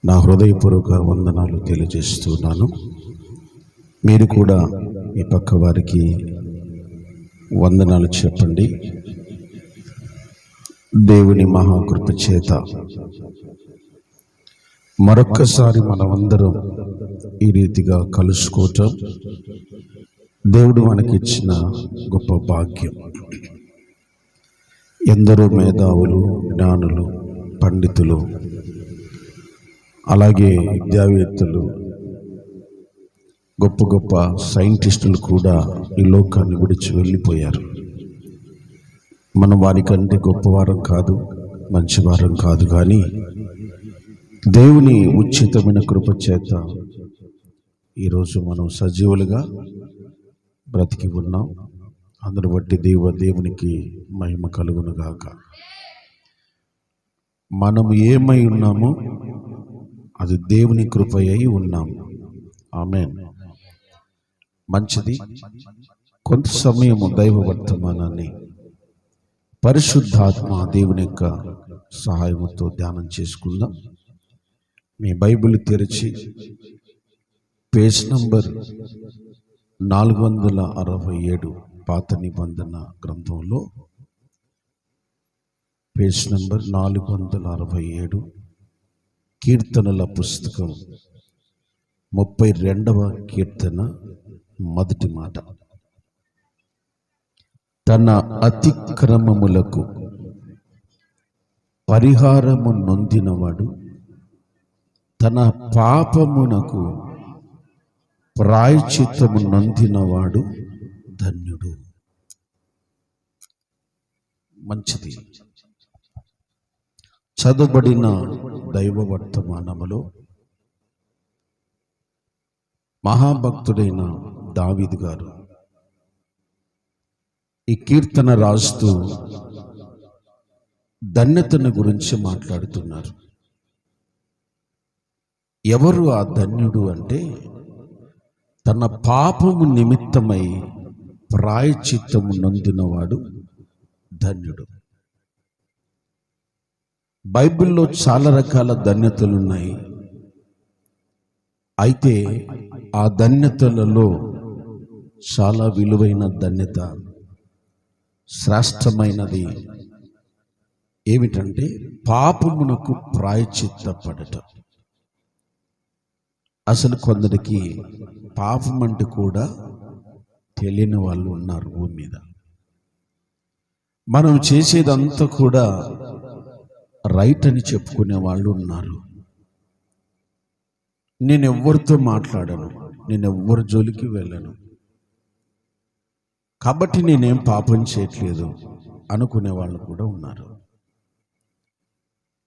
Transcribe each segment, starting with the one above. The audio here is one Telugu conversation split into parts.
నా హృదయపూర్వక వందనాలు తెలియజేస్తున్నాను. మీరు కూడా మీ పక్క వారికి వందనాలు చెప్పండి. దేవుని మహాకృప చేత మరొక్కసారి మనమందరం ఈ రీతిగా కలుసుకోవటం దేవుడు మనకిచ్చిన గొప్ప భాగ్యం. ఎందరో మేధావులు, జ్ఞానులు, పండితులు, అలాగే విద్యావేత్తలు, గొప్ప గొప్ప సైంటిస్టులు కూడా ఈ లోకాన్ని విడిచి వెళ్ళిపోయారు. మనం వారికంటే గొప్పవారం కాదు, మంచివారం కాదు, కానీ దేవుని ఉచితమైన కృప చేత ఈరోజు మనం సజీవులుగా బ్రతికి ఉన్నాం. అందరు బట్టి దేవునికి మహిమ కలుగును గాక. మనం ఏమై ఉన్నామో అది దేవుని కృప అయి ఉన్నాము. ఆమేన్. మంచిది. కొంత సమయము దైవ వర్తమానాన్ని పరిశుద్ధాత్మ దేవుని యొక్క సహాయంతో ధ్యానం చేసుకుందాం. మీ బైబిల్ తెరిచి పేజ్ నంబర్ 467 పాత నిబంధన గ్రంథంలో పేజ్ నంబర్ 467 కీర్తనల పుస్తకం 32వ కీర్తన మొదటి మాట. తన అతిక్రమములకు పరిహారము నొందినవాడు, తన పాపమునకు ప్రాయశ్చిత్తము నొందినవాడు ధన్యుడు. మంచిది. చదువుబడిన దైవ వర్తమానములో మహాభక్తుడైన దావీదు గారు ఈ కీర్తన రాస్తూ ధన్యతను గురించి మాట్లాడుతున్నారు. ఎవరు ఆ ధన్యుడు అంటే, తన పాపము నిమిత్తమై ప్రాయశ్చిత్తము నొందినవాడు ధన్యుడు. బైబిల్లో చాలా రకాల ధన్యతలు ఉన్నాయి. అయితే ఆ ధన్యతలలో చాలా విలువైన ధన్యత, శ్రేష్టమైనది ఏమిటంటే పాపమునకు ప్రాయశ్చిత్తపడటం. అసలు కొందరికి పాపం అంటే కూడా తెలియని వాళ్ళు ఉన్నారు భూమి మీద. మనం చేసేదంతా కూడా రైట్ అని చెప్పుకునే వాళ్ళు ఉన్నారు. నేను ఎవ్వరితో మాట్లాడను, నేను ఎవ్వరి జోలికి వెళ్ళను, కాబట్టి నేనేం పాపం చేయట్లేదు అనుకునే వాళ్ళు కూడా ఉన్నారు.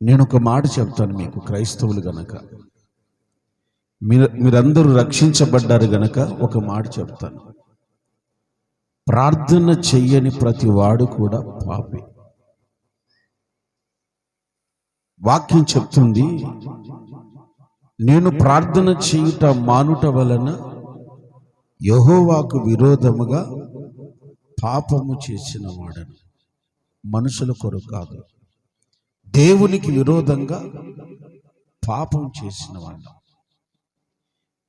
నేను ఒక మాట చెప్తాను మీకు, క్రైస్తవులు గనక, మీరందరూ రక్షించబడ్డారు గనక ఒక మాట చెప్తాను. ప్రార్థన చెయ్యని ప్రతి వాడు కూడా పాపి. వాక్యం చెప్తుంది, నేను ప్రార్థన చేయుట మానుట వలన యెహోవాకు విరోధముగా పాపము చేసిన వాడను. మనుషుల కొరకు కాదు, దేవునికి విరోధంగా పాపం చేసిన వాడు.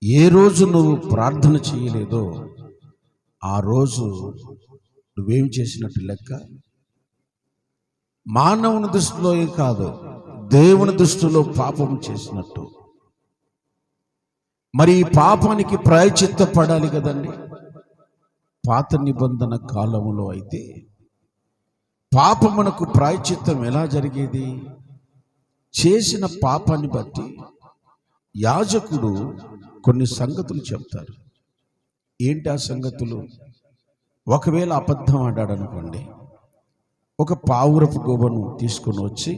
ఏ రోజు నువ్వు ప్రార్థన చేయలేదో ఆ రోజు నువ్వేం చేసినట్టు లెక్క. మానవుని దృష్టిలో కాదు, దేవుని దృష్టిలో పాపం చేసినట్టు. మరి ఈ పాపానికి ప్రాయశ్చిత్త పడాలి కదండి. పాత నిబంధన కాలంలో అయితే పాపమునకు ప్రాయశ్చిత్తం ఎలా జరిగేది? చేసిన పాపాన్ని బట్టి యాజకుడు కొన్ని సంగతులు చెప్తారు. ఏంటి ఆ సంగతులు? ఒకవేళ అబద్ధం ఆడాడు అనుకోండి, ఒక పావురపు గోబను తీసుకొని వచ్చి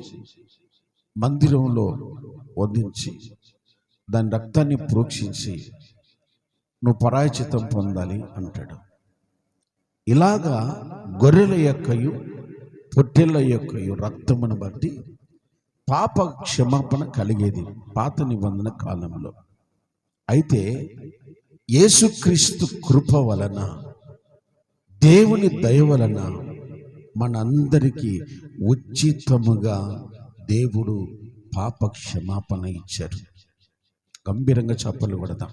మందిరంలో వధించి దాని రక్తాన్ని ప్రోక్షించి నువ్వు ప్రాయశ్చిత్తం పొందాలి అంటాడు. ఇలాగా గొర్రెల యొక్కయు పొట్టేళ్ల యొక్కయు రక్తమును బట్టి పాప క్షమాపణ కలిగేది పాత నిబంధన కాలంలో. అయితే యేసుక్రీస్తు కృప వలన, దేవుని దయ వలన మనందరికీ ఉచితముగా దేవుడు పాప క్షమాపణ ఇచ్చారు. గంభీరంగా చప్పట్లు కొడదాం.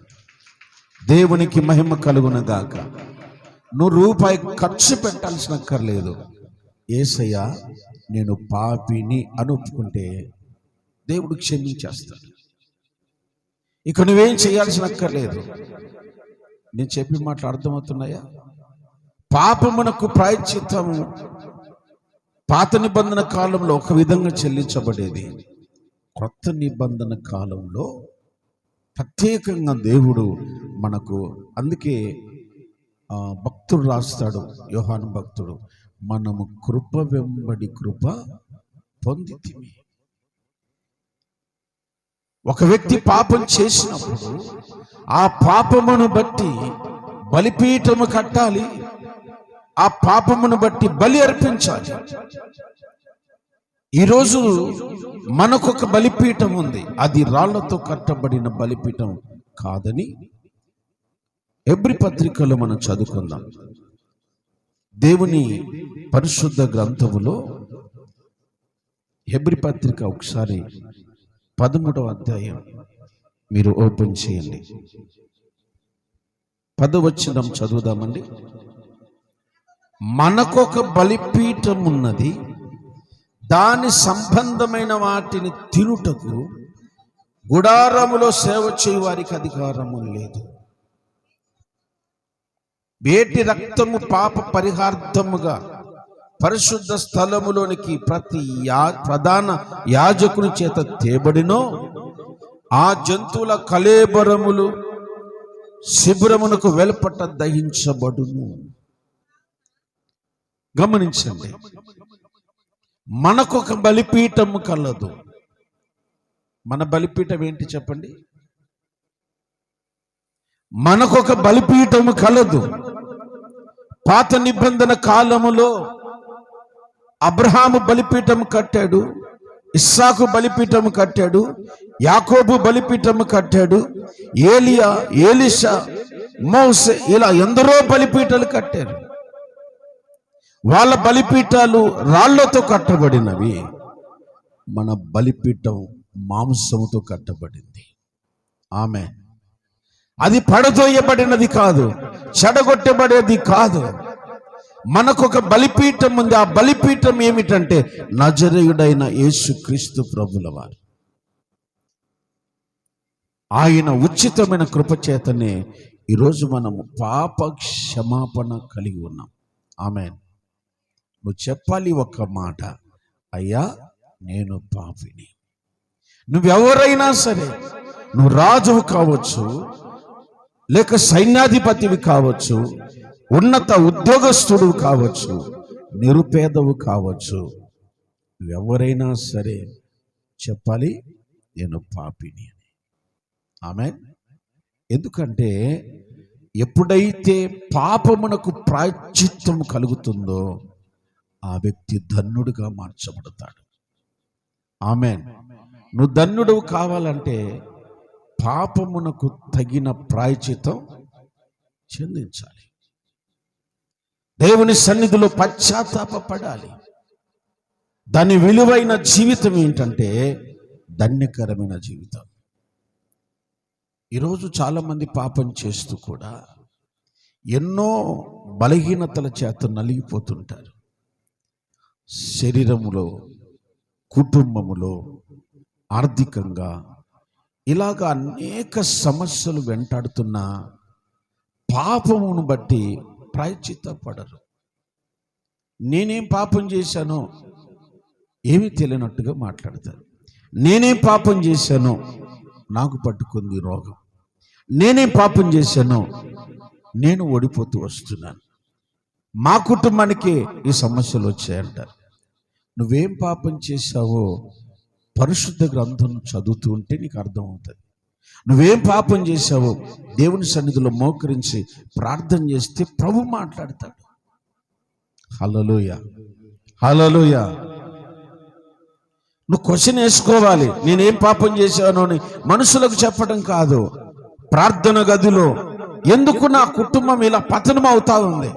దేవునికి మహిమ కలుగునగాక. నువ్వు రూపాయి ఖర్చు పెట్టాల్సిన అక్కర్లేదు. యేసయ్యా నేను పాపిని అని ఒప్పుకుంటే దేవుడు క్షమించేస్తాడు. ఇక నువ్వేం చేయాల్సిన అక్కర్లేదు. నేను చెప్పి మాటలు అర్థమవుతున్నాయా? పాపమునకు ప్రాయశ్చిత్తము పాత నిబంధన కాలంలో ఒక విధంగా చెల్లించబడేది. క్రొత్త నిబంధన కాలంలో ప్రత్యేకంగా దేవుడు మనకు, అందుకే భక్తుడు రాస్తాడు, యోహాను భక్తుడు, మనము కృప వెంబడి కృప పొందితిమి. ఒక వ్యక్తి పాపం చేసినప్పుడు ఆ పాపమును బట్టి బలిపీఠము కట్టాలి, ఆ పాపమును బట్టి బలి అర్పించాలి. ఈరోజు మనకొక బలిపీఠం ఉంది, అది రాళ్లతో కట్టబడిన బలిపీఠం కాదని హెబ్రీ పత్రికలో మనం చదువుకుందాం. దేవుని పరిశుద్ధ గ్రంథములో హెబ్రీ పత్రిక ఒకసారి 13వ అధ్యాయం మీరు ఓపెన్ చేయండి. 10వ వచనం చదువుదామండి. మనకొక బలిపీఠం ఉన్నది, దాని సంబంధమైన వాటిని తినుటకు గుడారములో సేవ చేయు వారికి అధికారము లేదు. వేటి రక్తము పాప పరిహార్థముగా పరిశుద్ధ స్థలములోనికి ప్రధాన యాజకుని చేత తేబడినో ఆ జంతువుల కళేబరములు శిబిరమునకు వెలుపట దహించబడును. గమనించండి, మనకొక బలిపీఠము కలదు. మన బలిపీఠం ఏంటి చెప్పండి? మనకొక బలిపీఠము కలదు. పాత నిబంధన కాలములో అబ్రహాము బలిపీఠము కట్టాడు, ఇస్సాకు బలిపీఠము కట్టాడు, యాకోబు బలిపీఠము కట్టాడు, ఏలియా, ఎలీషా, మోసే, ఇలా ఎందరో బలిపీఠాలు కట్టారు. వాళ్ళ బలిపీఠాలు రాళ్లతో కట్టబడినవి. మన బలిపీఠం మాంసముతో కట్టబడింది. ఆమె అది పడదోయబడినది కాదు, చెడగొట్టబడేది కాదు. మనకొక బలిపీఠం ఉంది. ఆ బలిపీఠం ఏమిటంటే నజరేయుడైన యేసుక్రీస్తు ప్రభుల వారు. ఆయన ఉచితమైన కృపచేతనే ఈరోజు మనము పాప క్షమాపణ కలిగి ఉన్నాం. ఆమేన్. నువ్వు చెప్పాలి ఒక్క మాట, అయ్యా నేను పాపిని. నువ్వెవరైనా సరే, నువ్వు రాజువు కావచ్చు, లేక సైన్యాధిపతివి కావచ్చు, ఉన్నత ఉద్యోగస్తుడు కావచ్చు, నిరుపేదవు కావచ్చు, నువ్వెవరైనా సరే చెప్పాలి నేను పాపిని అని. ఆమేన్. ఎందుకంటే ఎప్పుడైతే పాపమునకు ప్రాయశ్చిత్తం కలుగుతుందో ఆ వ్యక్తి ధన్యుడిగా మార్చబడతాడు. ఆమేన్. నువ్వు ధన్యుడు కావాలంటే పాపమునకు తగిన ప్రాయశ్చిత్తం చెందించాలి. దేవుని సన్నిధిలో పశ్చాత్తాపపడాలి. దాని విలువైన జీవితం ఏంటంటే ధన్యకరమైన జీవితం. ఈరోజు చాలామంది పాపం చేస్తూ కూడా ఎన్నో బలహీనతల చేత నలిగిపోతుంటారు. శరీరములో, కుటుంబములో, ఆర్థికంగా ఇలాగ అనేక సమస్యలు వెంటాడుతున్న పాపమును బట్టి ప్రాయశ్చిత్తపడరు. నేనేం పాపం చేశానో ఏమీ తెలియనట్టుగా మాట్లాడతారు. నేనేం పాపం చేశానో నాకు పట్టుకుంది రోగం, నేనేం పాపం చేశానో నేను ఓడిపోతూ వస్తున్నాను, మా కుటుంబానికి ఈ సమస్యలు వచ్చాయంటారు. నువ్వేం పాపం చేశావో పరిశుద్ధ గ్రంథం చదువుతూ ఉంటే నీకు అర్థమవుతుంది. నువ్వేం పాపం చేశావో దేవుని సన్నిధిలో మోకరించి ప్రార్థన చేస్తే ప్రభు మాట్లాడతాడు. హల్లెలూయా, హల్లెలూయా. నువ్వు క్వశ్చన్ వేసుకోవాలి, నేనేం పాపం చేశాను అని. మనుషులకు చెప్పడం కాదు, ప్రార్థన గదిలో ఎందుకు నా కుటుంబం ఇలా పతనం అవుతా ఉంది,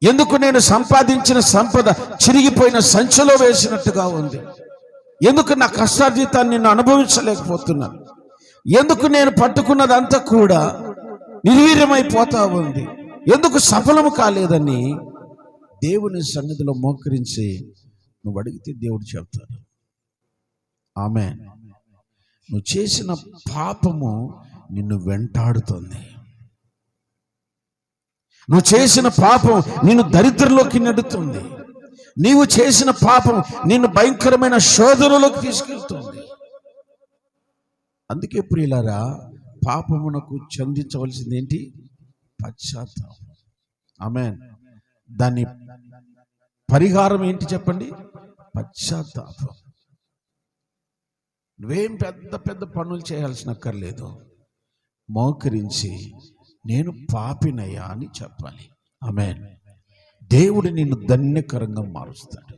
ఎందుకు నేను సంపాదించిన సంపద చిరిగిపోయిన సంచిలో వేసినట్టుగా ఉంది, ఎందుకు నా కష్టార్జితాన్ని నేను అనుభవించలేకపోతున్నాను? ఎందుకు నేను పట్టుకున్నదంతా కూడా నిర్వీర్యమైపోతా ఉంది? ఎందుకు సఫలము కాలేదని దేవుని సన్నిధిలో మోకరించి నువ్వు అడిగితే దేవుడు చెప్తాడు. ఆమేన్. నువ్వు చేసిన పాపము నిన్ను వెంటాడుతుంది. నువ్వు చేసిన పాపం నిన్ను దరిద్రంలోకి నెడుతుంది. నీవు చేసిన పాపం నిన్ను భయంకరమైన శోధనలోకి తీసుకెళ్తుంది. అందుకే ప్రియులారా, పాపమునకు చెందించవలసింది ఏంటి? పశ్చాత్తాపం. ఆమేన్. దాని పరిహారం ఏంటి చెప్పండి? పశ్చాత్తాపం. నువ్వేం పెద్ద పెద్ద పనులు చేయాల్సిన అక్కర్లేదు. మోకరించి నేను పాపినయ్యా అని చెప్పాలి. ఆమేన్. దేవుడు నిన్ను ధన్యకరంగా మారుస్తాడు.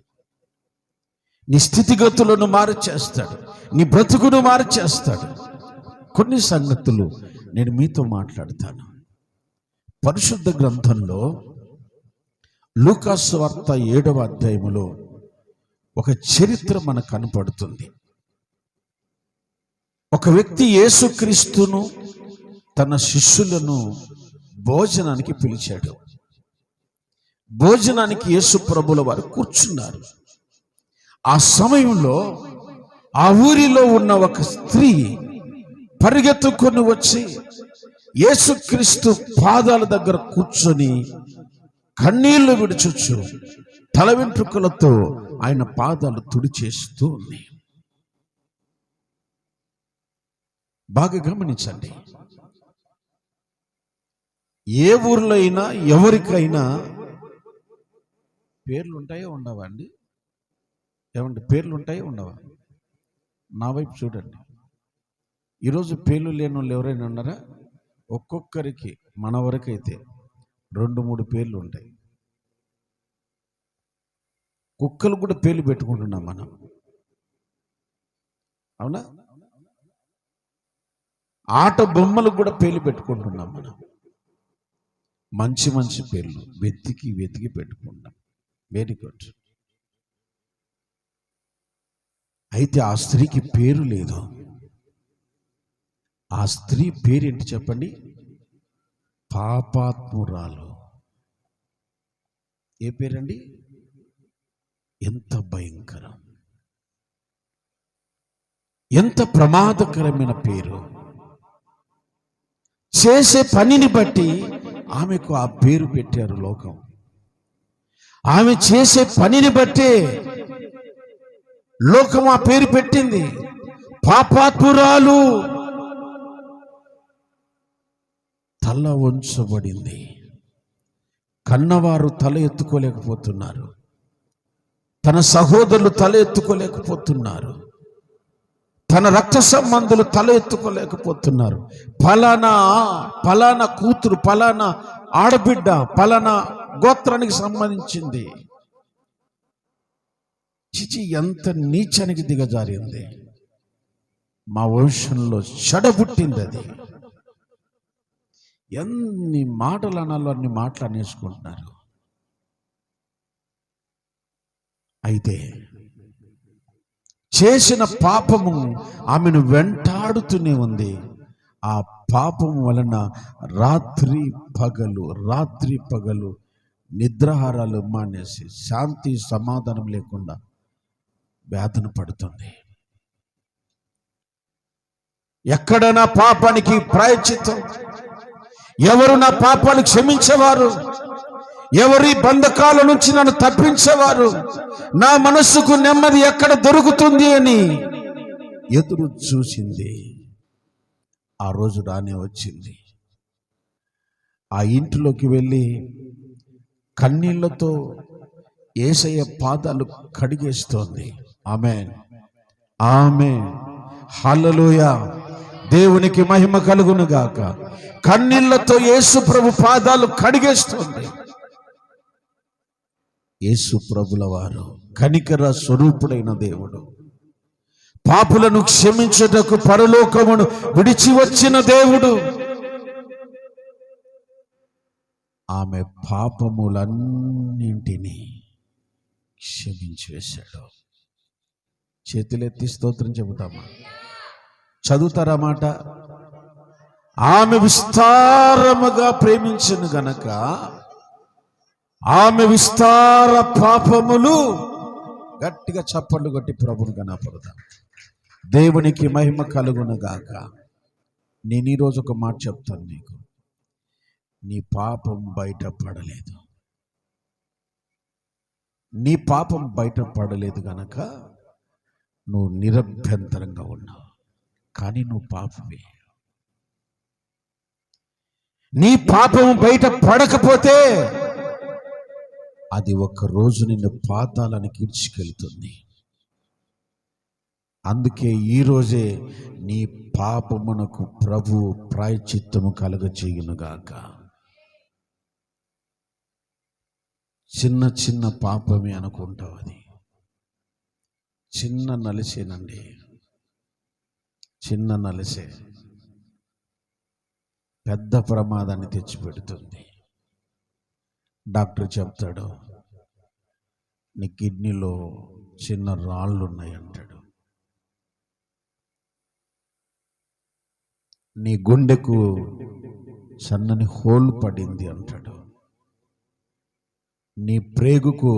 నీ స్థితిగతులను మార్చేస్తాడు. నీ బ్రతుకును మార్చేస్తాడు. కొన్ని సంగతులు నేను మీతో మాట్లాడతాను. పరిశుద్ధ గ్రంథంలో లూకా సువార్త 7వ అధ్యాయములో ఒక చరిత్ర మనకు కనపడుతుంది. ఒక వ్యక్తి యేసుక్రీస్తును తన శిష్యులను భోజనానికి పిలిచాడు. భోజనానికి యేసు ప్రభుల వారు కూర్చున్నారు. ఆ సమయంలో ఆ ఊరిలో ఉన్న ఒక స్త్రీ పరిగెత్తుకొని వచ్చి యేసుక్రీస్తు పాదాల దగ్గర కూర్చొని కన్నీళ్లు విడుచుచు తల వెంట్రుకలతో ఆయన పాదాలు తుడిచేస్తూ ఉంది. బాగా గమనించండి. ఏ ఊర్లో అయినా ఎవరికైనా పేర్లు ఉంటాయో ఉండవా అండి? ఏమండి, పేర్లు ఉంటాయో ఉండవా? నా వైపు చూడండి. ఈరోజు పేర్లు లేని వాళ్ళు ఎవరైనా ఉన్నారా? ఒక్కొక్కరికి మన వరకైతే 2-3 పేర్లు ఉంటాయి. కుక్కలు కూడా పేర్లు పెట్టుకుంటున్నాం మనం, అవునా? ఆట బొమ్మలకు కూడా పేర్లు పెట్టుకుంటున్నాం మనం. మంచి మంచి పేర్లు వెతికి వెతికి పెట్టుకుంటాం. Very good. అయితే ఆ స్త్రీకి పేరు లేదు. ఆ స్త్రీ పేరేంటి చెప్పండి? పాపాత్మురాలు. ఏ పేరండి? ఎంత భయంకరం, ఎంత ప్రమాదకరమైన పేరు. చేసే పనిని బట్టి ఆమెకు ఆ పేరు పెట్టారు లోకం. ఆమె చేసే పనిని బట్టే లోకం ఆ పేరు పెట్టింది. పాపాత్మురాలు. తల వంచబడింది. కన్నవారు తల ఎత్తుకోలేకపోతున్నారు. తన సహోదరులు తల ఎత్తుకోలేకపోతున్నారు. తన రక్త సంబంధులు తల ఎత్తుకోలేకపోతున్నారు. ఫలానా కూతురు, ఫలానా ఆడబిడ్డ, ఫలానా గోత్రానికి సంబంధించింది. చిచి, ఎంత నీచానికి దిగజారింది. మా వంశంలో చెడ పుట్టింది అది. ఎన్ని మాటలు అనాలో అన్ని మాటలు అనేసుకుంటున్నారు. అయితే చేసిన పాపము ఆమెను వెంటాడుతూనే ఉంది. ఆ పాపము వలన రాత్రి పగలు నిద్రాహారాలు మానేసి శాంతి సమాధానం లేకుండా వేదన పడుతుంది. ఎక్కడ నా పాపానికి ప్రాయశ్చిత్తం? ఎవరు నా పాపాలు క్షమించేవారు? ఎవరి బంధకాల నుంచి నన్ను తప్పించేవారు? నా మనస్సుకు నెమ్మది ఎక్కడ దొరుకుతుంది అని ఎదురు చూసింది. ఆ రోజు రానే వచ్చింది. ఆ ఇంటిలోకి వెళ్ళి కన్నీళ్లతో యేసయ్య పాదాలు కడిగేస్తోంది. ఆమేన్, ఆమేన్, హల్లెలూయా. దేవునికి మహిమ కలుగును గాక. కన్నీళ్లతో యేసు ప్రభు పాదాలు కడిగేస్తోంది. యేసు ప్రభుల వారు కనికర స్వరూపుడైన దేవుడు. పాపులను క్షమించుటకు పరలోకమును విడిచి వచ్చిన దేవుడు. ఆమె పాపములన్నింటినీ క్షమించి వేశాడు. చేతులెత్తి స్తోత్రం చెబుతామా? చదువుతారా మాట? ఆమె విస్తారముగా ప్రేమించను గనక ఆమె విస్తార పాపములు, గట్టిగా చప్పట్లు కొట్టి ప్రభుని కనపడదాం. దేవునికి మహిమ కలుగును గాక. నేను ఈరోజు ఒక మాట చెప్తాను నీకు. నీ పాపం బయటపడలేదు. నీ పాపం బయటపడలేదు గనక నువ్వు నిరభ్యంతరంగా ఉన్నావు. కానీ నువ్వు పాపమే. నీ పాపం బయట పడకపోతే అది ఒక రోజు నిన్ను పాతాళానికి ఈడ్చుకెళ్తుంది. అందుకే ఈరోజే నీ పాపమునకు ప్రభు ప్రాయశ్చిత్తము కలుగజేయునుగాక. చిన్న చిన్న పాపమే అనుకుంటావు, అది చిన్న నలిసేనండి, చిన్న నలిసే పెద్ద ప్రమాదాన్ని తెచ్చిపెడుతుంది. డాక్టర్ చెప్తాడు, నీ కిడ్నీలో చిన్న రాళ్ళు ఉన్నాయి అంటాడు. నీ గుండెకు సన్నని హోల్ పడింది అంటాడు. నీ ప్రేగుకు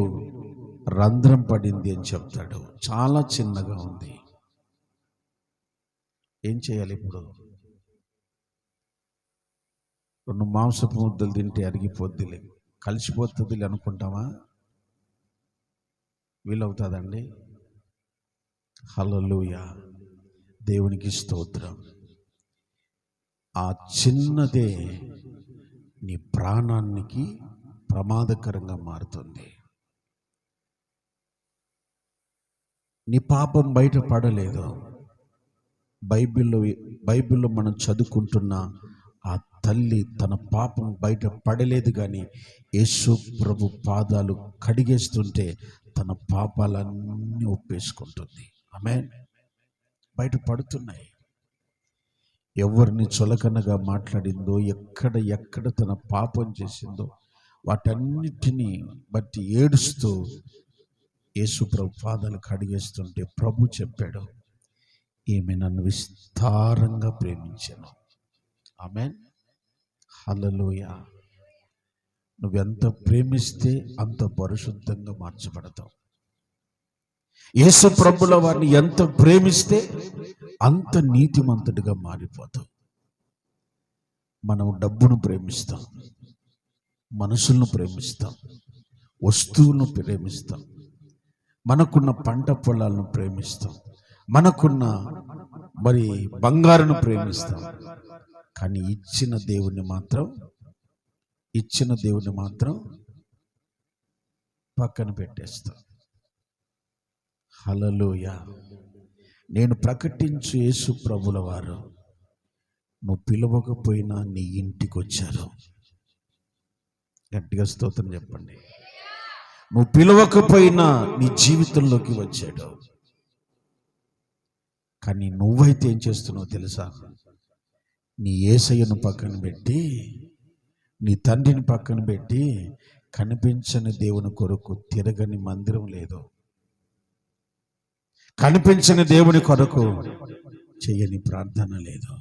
రంధ్రం పడింది అని చెప్తాడు. చాలా చిన్నగా ఉంది. ఏం చేయాలి ఇప్పుడు? 2 మాంసపు ముద్దలు తింటే అరిగిపోద్దిలే, కలిసిపోతుంది అనుకుంటామా? వీలవుతుందండి? హల్లెలూయా, దేవునికి స్తోత్రం. ఆ చిన్నదే నీ ప్రాణానికి ప్రమాదకరంగా మారుతుంది. నీ పాపం బయట పడలేదు. బైబిల్లో మనం చదువుకుంటున్న ఆ తల్లి తన పాపం బయట పడలేదు, కానీ యేసు ప్రభు పాదాలు కడిగేస్తుంటే తన పాపాలన్నీ ఒప్పేసుకుంటుంది. ఆమేన్. బయట పడుతున్నాయి. ఎవరిని చులకనగా మాట్లాడిందో, ఎక్కడ తన పాపం చేసిందో వాటన్నిటినీ బట్టి ఏడుస్తూ యేసు ప్రభు పాదాలు కడిగేస్తుంటే ప్రభు చెప్పాడు, ఈమె నన్ను విస్తారంగా ప్రేమించాను. ఆమేన్. హల్లెలూయా. నువ్వెంత ప్రేమిస్తే అంత పరిశుద్ధంగా మార్చబడతావు. యేసు ప్రభుల వారిని ఎంత ప్రేమిస్తే అంత నీతిమంతుడిగా మారిపోతావు. మనం డబ్బును ప్రేమిస్తాం, మనుషులను ప్రేమిస్తాం, వస్తువులను ప్రేమిస్తాం, మనకున్న పంట పొలాలను ప్రేమిస్తాం, మనకున్న బంగారును ప్రేమిస్తాం. కానీ ఇచ్చిన దేవుని మాత్రం పక్కన పెట్టేస్తాం. హల్లెలూయా. నేను ప్రకటించు యేసు ప్రభుల వారు నువ్వు పిలవకపోయినా నీ ఇంటికి వచ్చారు. గట్టిగా స్తోత్రం చెప్పండి. నువ్వు పిలవకపోయినా నీ జీవితంలోకి వచ్చాడు. కానీ నువ్వైతే ఏం చేస్తున్నావు తెలుసా? నీ యేసయ్యను పక్కన పెట్టి, నీ తండ్రిని పక్కన పెట్టి, కనిపించని దేవుని కొరకు తిరగని మందిరం లేదు, కనిపించని దేవుని కొరకు చెయ్యని ప్రార్థన లేదు.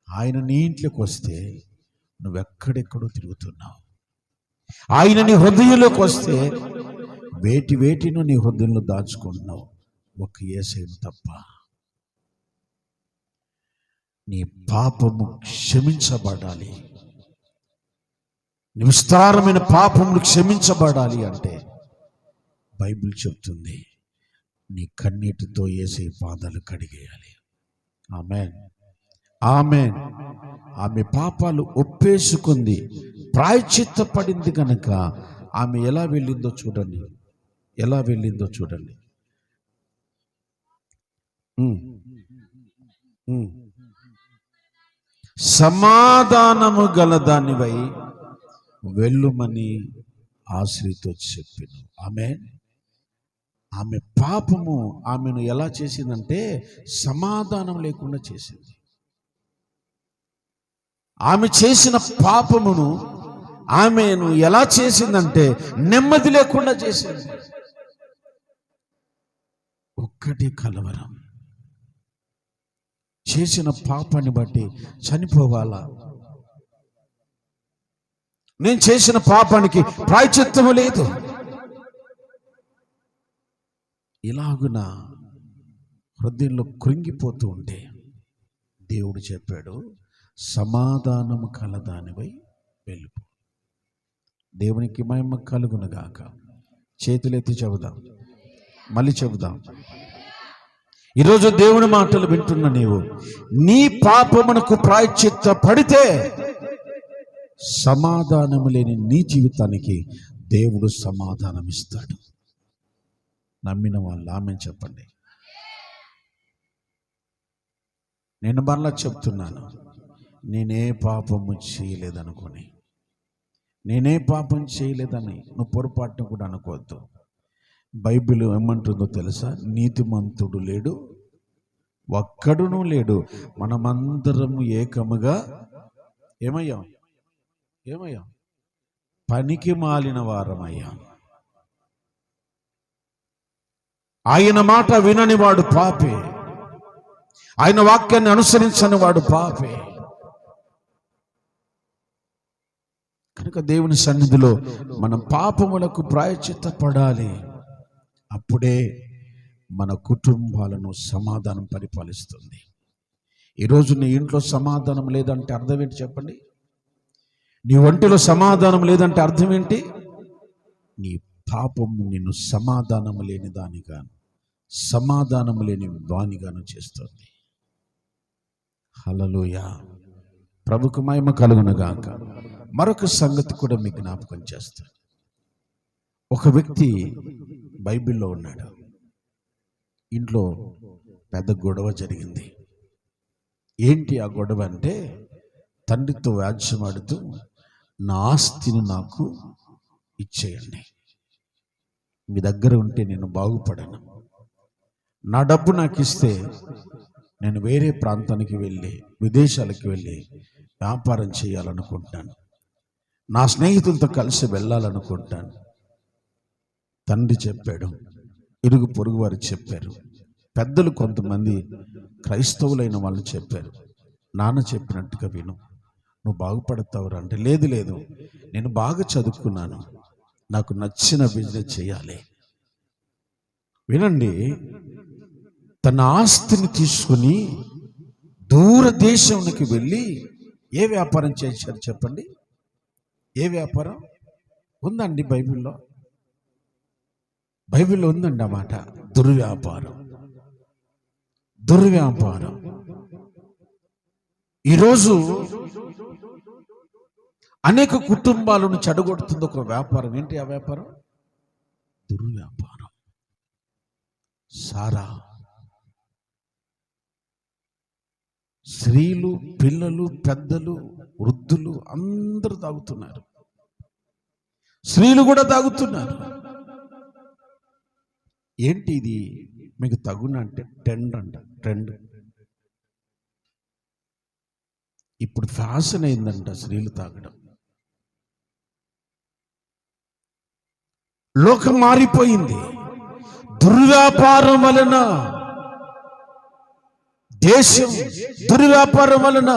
ఆయన నీ ఇంట్లోకి వస్తే నువ్వెక్కడెక్కడో తిరుగుతున్నావు. ఆయన నీ హృదయంలోకి వస్తే వేటినో నీ హృదయంలో దాచుకుంటున్నావు, ఒక యేసయ్యను తప్ప. నీ పాపము క్షమించబడాలి, నీ విస్తారమైన పాపములు క్షమించబడాలి అంటే బైబిల్ చెప్తుంది, నీ కన్నీటితో యేసయ్య పాదాలు కడిగేయాలి. ఆమేన్, ఆమేన్. ఆమె పాపాలు ఒప్పేసుకుంది, ప్రాయశ్చిత్తపడింది కనుక ఆమె ఎలా వెళ్ళిందో చూడండి. సమాధానము గలదానివై వెళ్ళుమని ఆశ్రితో చెప్పెను. ఆమె పాపము ఆమెను ఎలా చేసిందంటే సమాధానం లేకుండా చేసింది. ఆమె చేసిన పాపమును ఆమెను ఎలా చేసిందంటే నెమ్మది లేకుండా చేసింది. ఒక్కటి కలవరం. చేసిన పాపాన్ని బట్టి చనిపోవాలా? నేను చేసిన పాపానికి ప్రాయశ్చిత్తము లేదు. ఇలాగున హృదయంలో కృంగిపోతూ ఉంటే దేవుడు చెప్పాడు, సమాధానము కలదానివై వెళ్ళిపో. దేవునికి మహిమ కలుగునుగాక. చేతులెత్తి చెబుదాం, మళ్ళీ చెబుదాం. ఈరోజు దేవుని మాటలు వింటున్న నీవు, నీ పాపమునకు ప్రాయశ్చిత్త పడితే సమాధానము లేని నీ జీవితానికి దేవుడు సమాధానం ఇస్తాడు. నమ్మిన వాళ్ళు ఆమె చెప్పండి. నేను మరలా చెప్తున్నాను, నేనే పాపము చేయలేదనుకొని, నేనే పాపం చేయలేదని నువ్వు పొరపాటును కూడా అనుకోవద్దు. బైబిల్ ఏమంటుందో తెలుసా? నీతిమంతుడు లేడు, ఒక్కడునూ లేడు, మనమందరము ఏకముగా ఏమయ్యాం? పనికి మాలిన వారమయ్యాం. ఆయన మాట వినని వాడు పాపే, ఆయన వాక్యాన్ని అనుసరించని వాడు పాపే. కనుక దేవుని సన్నిధిలో మనం పాపములకు ప్రాయశ్చిత్త పడాలి. అప్పుడే మన కుటుంబాలను సమాధానం పరిపాలిస్తుంది. ఈరోజు నీ ఇంట్లో సమాధానం లేదంటే అర్థం ఏంటి చెప్పండి? నీ ఒంటిలో సమాధానం లేదంటే అర్థం ఏంటి? నీ పాపము నిన్ను సమాధానం లేని దానిగాను, సమాధానం లేని వానిగాను చేస్తుంది. హల్లెలూయా. ప్రభుకు మహిమ కలుగునుగాక. మరొక సంగతి కూడా మీకు జ్ఞాపకం చేస్తాను. ఒక వ్యక్తి బైబిల్లో ఉన్నాడు. ఇంట్లో పెద్ద గొడవ జరిగింది. ఏంటి ఆ గొడవ అంటే, తండ్రితో వ్యాజ్యమాడుతూ, నా ఆస్తిని నాకు ఇచ్చేయండి, మీ దగ్గర ఉంటే నేను బాగుపడను, నా డబ్బు నాకు ఇస్తే నేను వేరే ప్రాంతానికి వెళ్ళి, విదేశాలకు వెళ్ళి వ్యాపారం చేయాలనుకుంటాను, నా స్నేహితులతో కలిసి వెళ్ళాలనుకుంటాను. తండ్రి చెప్పాడు, ఇరుగు పొరుగు వారు చెప్పారు, పెద్దలు కొంతమంది క్రైస్తవులైన వాళ్ళు చెప్పారు, నాన్న చెప్పినట్టుగా విను, నువ్వు బాగుపడతావురా అంటే, లేదు లేదు, నేను బాగా చదువుకున్నాను, నాకు నచ్చిన బిజినెస్ చేయాలి. వినండి, తన ఆస్తిని తీసుకుని దూరదేశానికి వెళ్ళి ఏ వ్యాపారం చేశారు చెప్పండి? ఏ వ్యాపారం ఉందండి బైబిల్లో? బైబిల్లో ఉందండి ఆ మాట, దుర్వ్యాపారం. దుర్వ్యాపారం. ఈరోజు అనేక కుటుంబాలను చెడగొడుతుంది ఒక వ్యాపారం. ఏంటి ఆ వ్యాపారం? దుర్వ్యాపారం. సారా. స్త్రీలు, పిల్లలు, పెద్దలు, వృద్ధులు అందరూ తాగుతున్నారు. స్త్రీలు కూడా తాగుతున్నారు. ఏంటి ఇది మీకు తగున అంటే ట్రెండ్ అంట. ట్రెండ్ ఇప్పుడు ఫ్యాషన్ అయిందంట స్త్రీలు తాగడం. లోకం మారిపోయింది. దుర్వ్యాపారం వలన దేశం, దుర్వ్యాపారం వలన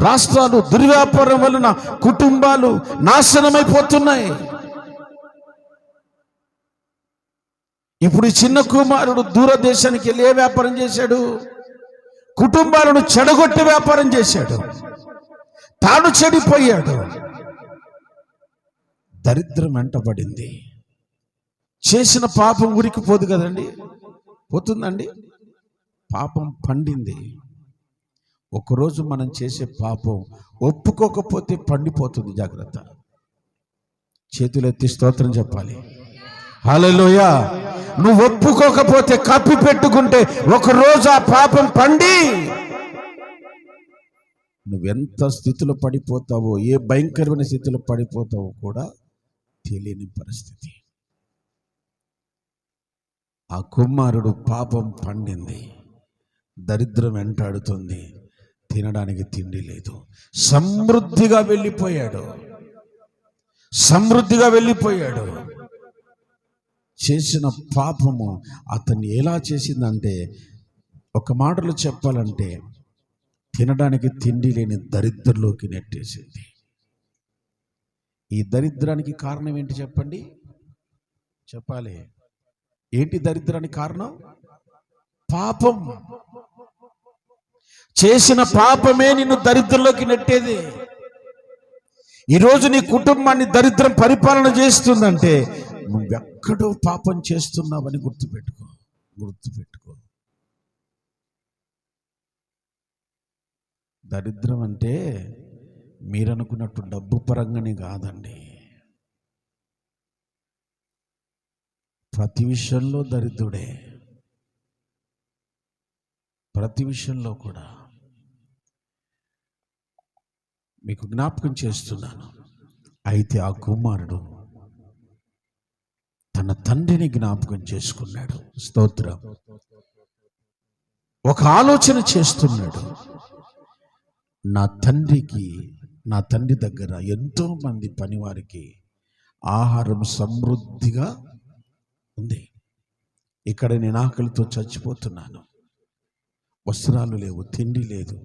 రాష్ట్రాలు, దుర్వ్యాపారం వలన కుటుంబాలు నాశనమైపోతున్నాయి. ఇప్పుడు చిన్న కుమారుడు దూరదేశానికి వెళ్ళి ఏ వ్యాపారం చేశాడు? కుటుంబాలను చెడగొట్టి వ్యాపారం చేశాడు. తాను చెడిపోయాడు. దరిద్రం వెంటబడింది. చేసిన పాపం ఊరికి పోదు కదండి, పోతుందండి. పాపం పండింది. ఒకరోజు మనం చేసే పాపం ఒప్పుకోకపోతే పండిపోతుంది. జాగ్రత్త. చేతులెత్తి స్తోత్రం చెప్పాలి. హల్లెలూయా. నువ్వు ఒప్పుకోకపోతే, కప్పి పెట్టుకుంటే ఒకరోజు ఆ పాపం పండి నువ్వెంత స్థితిలో పడిపోతావో, ఏ భయంకరమైన స్థితిలో పడిపోతావో కూడా తెలియని పరిస్థితి. ఆ కుమారుడు పాపం పండింది. దరిద్రం వెంటాడుతుంది. తినడానికి తిండి లేదు. సమృద్ధిగా వెళ్ళిపోయాడు. సమృద్ధిగా వెళ్ళిపోయాడు. చేసిన పాపము అతన్ని ఎలా చేసిందంటే, ఒక మాటలో చెప్పాలంటే తినడానికి తిండి లేని దరిద్రంలోకి నెట్టేసింది. ఈ దరిద్రానికి కారణం ఏంటి చెప్పండి? చెప్పాలి. ఏంటి దరిద్రానికి కారణం? పాపం. చేసిన పాపమే నిన్ను దరిద్రంలోకి నెట్టేది. ఈరోజు నీ కుటుంబాన్ని దరిద్రం పరిపాలన చేస్తుందంటే నువ్వెక్కడో పాపం చేస్తున్నావని గుర్తుపెట్టుకో. దరిద్రం అంటే మీరనుకున్నట్టు డబ్బు పరంగానే కాదండి. ప్రతి విషయంలో దరిద్రుడే, ప్రతి విషయంలో కూడా. మీకు జ్ఞాపకం చేస్తున్నాను. అయితే ఆ కుమారుడు తన తండ్రిని జ్ఞాపకం చేసుకున్నాడు. స్తోత్రం. ఒక ఆలోచన చేస్తున్నాడు. నా తండ్రి దగ్గర ఎంతో మంది పనివారికి ఆహారం సమృద్ధిగా ఉంది. ఇక్కడ నేను ఆకలితో చచ్చిపోతున్నాను. వస్త్రాలు లేవు, తిండి లేదు,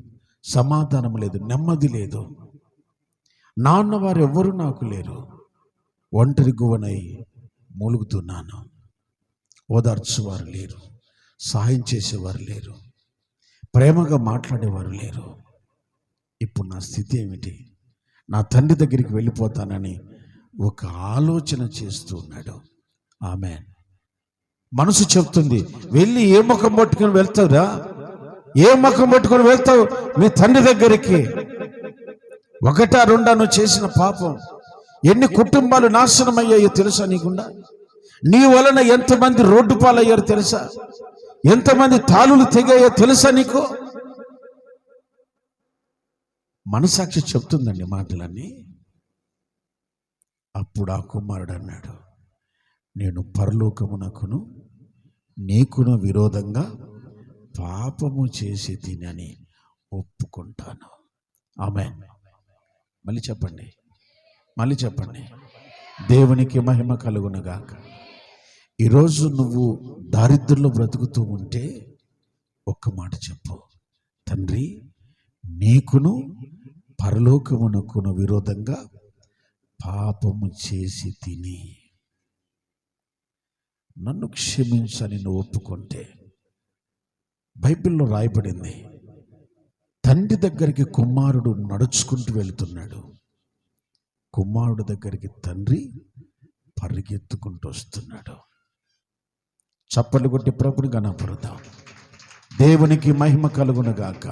సమాధానం లేదు, నెమ్మది లేదు. నాన్నవారు ఎవ్వరూ నాకు లేరు. ఒంటరి గువనై మూలుగుతున్నాను. ఓదార్చువారు లేరు, సహాయం చేసేవారు లేరు, ప్రేమగా మాట్లాడేవారు లేరు. ఇప్పుడు నా స్థితి ఏమిటి? నా తండ్రి దగ్గరికి వెళ్ళిపోతానని ఒక ఆలోచన చేస్తూ ఉన్నాడు. ఆమేన్. మనసు చెప్తుంది, వెళ్ళి ఏ ముఖం పట్టుకొని వెళ్తావురా? ఏ ముఖం పట్టుకొని వెళ్తావు మీ తండ్రి దగ్గరికి? ఒకటా రెండా నువ్వు చేసిన పాపం? ఎన్ని కుటుంబాలు నాశనం అయ్యాయో తెలుసా నీకుండా? నీ వలన ఎంతమంది రోడ్డు పాలయ్యారు తెలుసా? ఎంతమంది తాళులు తెగాయో తెలుసా నీకు? మనసాక్షి చెప్తుందండి మాటలన్నీ. అప్పుడు ఆ కుమారుడు అన్నాడు, నేను పరలోకమునకును నీకును విరోధంగా పాపము చేసి తినని ఒప్పుకుంటాను. ఆమేన్. మళ్ళీ చెప్పండి. దేవునికి మహిమ కలుగునుగాక. ఈరోజు నువ్వు దారిద్ర్యంలో బ్రతుకుతూ ఉంటే ఒక్క మాట చెప్పు, తండ్రి నీకును పరలోకమునకును విరోధంగా పాపము చేసి తిని నన్ను క్షమించని నువ్వు ఒప్పుకుంటే, బైబిల్లో రాయబడింది, తండ్రి దగ్గరికి కుమారుడు నడుచుకుంటూ వెళుతున్నాడు. కుమారుడు దగ్గరికి తండ్రి పరిగెత్తుకుంటూ వస్తున్నాడు. చప్పట్లు కొట్టి ప్రభుని గణపడదాం. దేవునికి మహిమ కలుగునుగాక.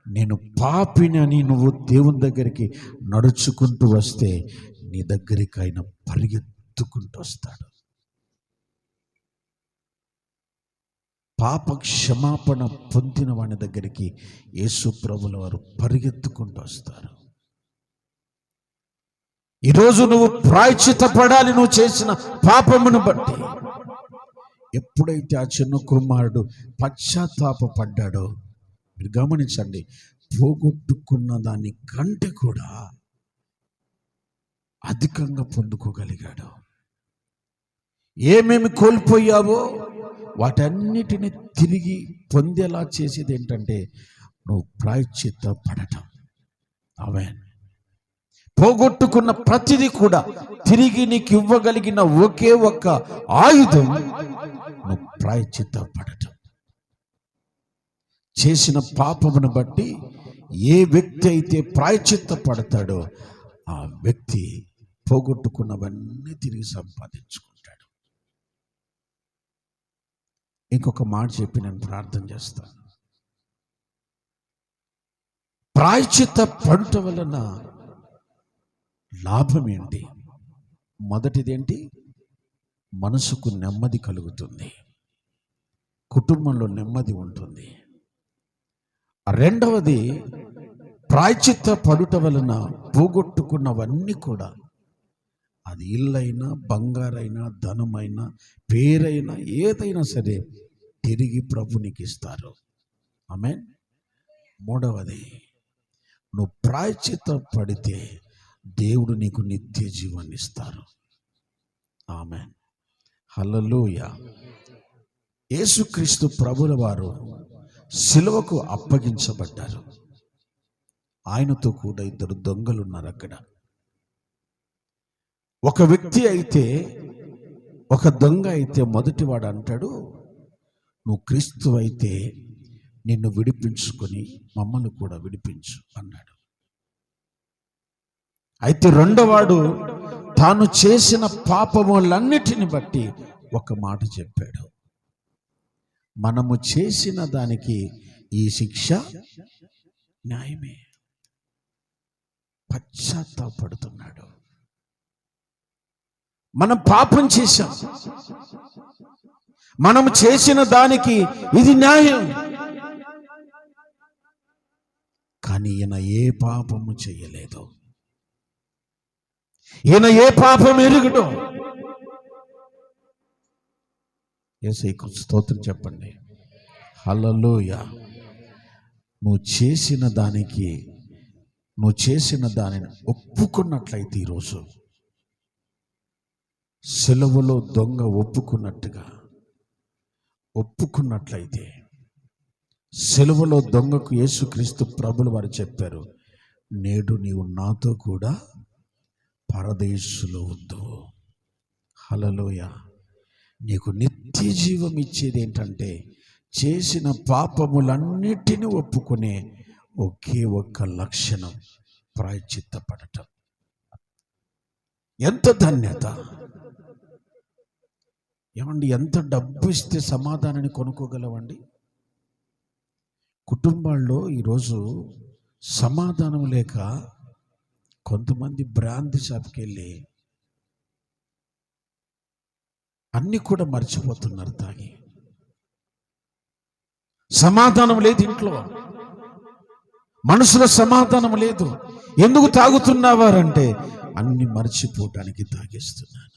నేను పాపినని నువ్వు దేవుని దగ్గరికి నడుచుకుంటూ వస్తే నీ దగ్గరికి ఆయన పరిగెత్తుకుంటూ వస్తాడు. పాప క్షమాపణ పొందిన వాని దగ్గరికి యేసు ప్రభుల వారు పరిగెత్తుకుంటూ వస్తారు. ఈరోజు నువ్వు ప్రాయశ్చిత్త పడాలి నువ్వు చేసిన పాపమును బట్టి. ఎప్పుడైతే ఆ చిన్న కుమారుడు పశ్చాత్తాపడ్డాడో, మీరు గమనించండి, పోగొట్టుకున్న దాని కంటే కూడా అధికంగా పొందుకోగలిగాడు. ఏమేమి కోల్పోయావో వాటన్నిటిని తిరిగి పొందేలా చేసేది ఏంటంటే నువ్వు ప్రాయశ్చిత్త పడటం. ఆమేన్. పోగొట్టుకున్న ప్రతిదీ కూడా తిరిగి నీకు ఇవ్వగలిగిన ఒకే ఒక్క ఆయుధం నువ్వు ప్రాయశ్చిత్త పడటం. చేసిన పాపమును బట్టి ఏ వ్యక్తి అయితే ప్రాయశ్చిత్త పడతాడో ఆ వ్యక్తి పోగొట్టుకున్నవన్నీ తిరిగి సంపాదించుకుంటాడు. ఇంకొక మాట చెప్పి నేను ప్రార్థన చేస్తాను. ప్రాయశ్చిత్త పడుట వలన లాభం ఏంటి? మొదటిదేంటి? మనసుకు నెమ్మది కలుగుతుంది, కుటుంబంలో నెమ్మది ఉంటుంది. రెండవది, ప్రాయశ్చిత్త పడుట వలన పోగొట్టుకున్నవన్నీ కూడా, అది ఇల్లైనా, బంగారైనా, ధనమైనా, పేరైనా, ఏదైనా సరే తిరిగి ప్రభునికి ఇస్తారు. ఆమేన్. మూడవది, నువ్వు ప్రాయశ్చిత్త పడితే దేవుడు నీకు నిత్య జీవాన్ని ఇస్తారు. ఆమేన్. హల్లెలూయా. యేసుక్రీస్తు ప్రభుల వారు సిలువకు అప్పగించబడ్డారు. ఆయనతో కూడా ఇద్దరు దొంగలు ఉన్నారు అక్కడ. ఒక వ్యక్తి అయితే, ఒక దొంగ అయితే మొదటివాడు అంటాడు, నువ్వు క్రీస్తు అయితే నిన్ను విడిపించుకొని మమ్మల్ని కూడా విడిపించు అన్నాడు. అయితే రెండోవాడు తాను చేసిన పాపములన్నిటిని బట్టి ఒక మాట చెప్పాడు, మనము చేసిన దానికి ఈ శిక్ష న్యాయమే. పశ్చాత్తాపడుతున్నాడు. మనం పాపం చేశాం, మనం చేసిన దానికి ఇది న్యాయం. కానీ ఈయన ఏ పాపము చేయలేదు, ఈయన ఏ పాపం ఎరుగడు. యేసయ్యకు స్తోత్రం చెప్పండి. హల్లెలూయా. నువ్వు చేసిన దానిని ఒప్పుకున్నట్లయితే, ఈరోజు సిలువలో దొంగ ఒప్పుకున్నట్లయితే, సిలువలో దొంగకు యేసుక్రీస్తు ప్రభులు వారు చెప్పారు, నేడు నీవు నాతో కూడా పరదేశులో ఉందో. హల్లెలూయా. నీకు నిత్య జీవం ఇచ్చేది ఏంటంటే చేసిన పాపములన్నిటిని ఒప్పుకునే ఒకే ఒక్క లక్షణం, ప్రాయశ్చిత్తపడటం. ఎంత ధన్యత! ఏమండి, ఎంత డబ్బు ఇస్తే సమాధానాన్ని కొనుక్కోగలవండి? కుటుంబాల్లో ఈరోజు సమాధానం లేక కొంతమంది బ్రాంతి షాప్కి వెళ్ళి అన్ని కూడా మర్చిపోతున్నారు తాగి. సమాధానం లేదు ఇంట్లో, మనసులో సమాధానం లేదు. ఎందుకు తాగుతున్నావారంటే అన్ని మర్చిపోవటానికి తాగేస్తున్నాను.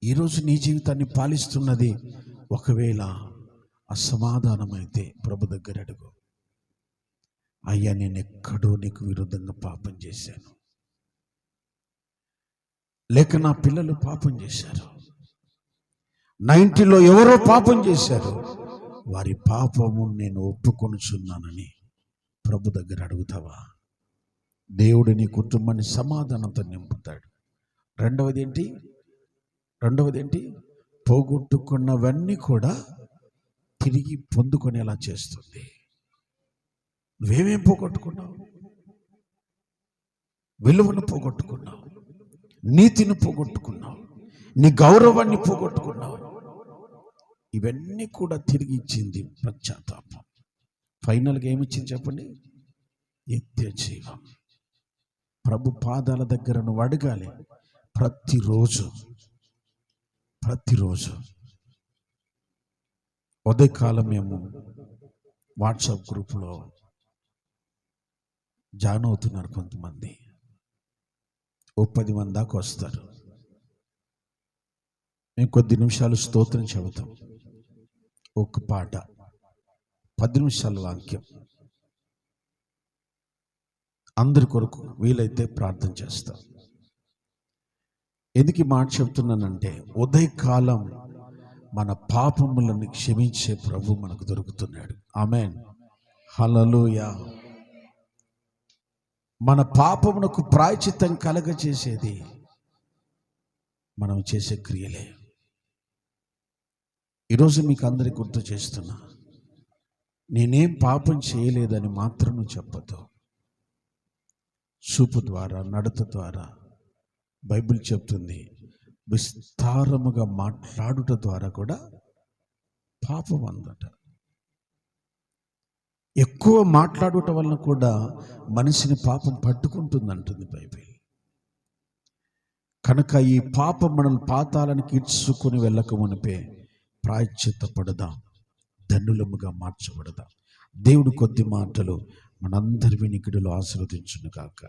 ఈరోజు నీ జీవితాన్ని పాలిస్తున్నది ఒకవేళ అసమాధానమైతే ప్రభు దగ్గర అడుగు, అయ్యా నేను ఎక్కడో నీకు విరుద్ధంగా పాపం చేశాను, లేక నా పిల్లలు పాపం చేశారు, నా ఇంటిలో ఎవరో పాపం చేశారు, వారి పాపము నేను ఒప్పుకొనుచున్నానని ప్రభు దగ్గర అడుగుతావా? దేవుడు నీ కుటుంబాన్ని సమాధానంతో నింపుతాడు. రెండవది ఏంటి? పోగొట్టుకున్నవన్నీ కూడా తిరిగి పొందుకునేలా చేస్తుంది. నువ్వేమేం పోగొట్టుకున్నావు? విలువను పోగొట్టుకున్నావు, నీతిని పోగొట్టుకున్నావు, నీ గౌరవాన్ని పోగొట్టుకున్నావు. ఇవన్నీ కూడా తిరిగి ఇచ్చింది పశ్చాత్తాపం. ఫైనల్గా ఏమిచ్చింది చెప్పండి? నిత్య జీవం. ప్రభు పాదాల దగ్గర నువ్వు అడగాలి ప్రతిరోజు. ఉదయకాలం మేము వాట్సాప్ గ్రూప్లో జాయిన్ అవుతున్నారు కొంతమంది. 10 మంది దాకా వస్తారు. మేము కొద్ది నిమిషాలు స్తోత్రం చెబుతాం, ఒక పాట, 10 నిమిషాల వాక్యం. అందరి కొరకు వీలైతే ప్రార్థన చేస్తాం. ఎందుకు ఈ మాట చెప్తున్నానంటే, ఉదయకాలం మన పాపములను క్షమించే ప్రభు మనకు దొరుకుతున్నాడు. ఆమేన్. హల్లెలూయా. మన పాపమునకు ప్రాయశ్చిత్తం కలగచేసేది మనం చేసే క్రియలే. ఈరోజు మీకు అందరికీ గుర్తు చేస్తున్నా, నేనేం పాపం చేయలేదని మాత్రం నువ్వు చెప్పద్దు. చూపు ద్వారా, నడత ద్వారా బైబిల్ చెప్తుంది, విస్తారముగా మాట్లాడుట ద్వారా కూడా పాపం అందట. ఎక్కువ మాట్లాడుట వలన కూడా మనిషిని పాపం పట్టుకుంటుందంటుంది బైబిల్. కనుక ఈ పాపం మనల్ని పాతాళానికి ఈడ్చుకొని వెళ్ళక మునిపే ప్రాయశ్చిత్తపడదాం, ధన్యులముగా మార్చబడదాం. దేవుడు కొద్ది మాటలు మనందరి వినికిడిలో ఆశీర్వదించును గాక.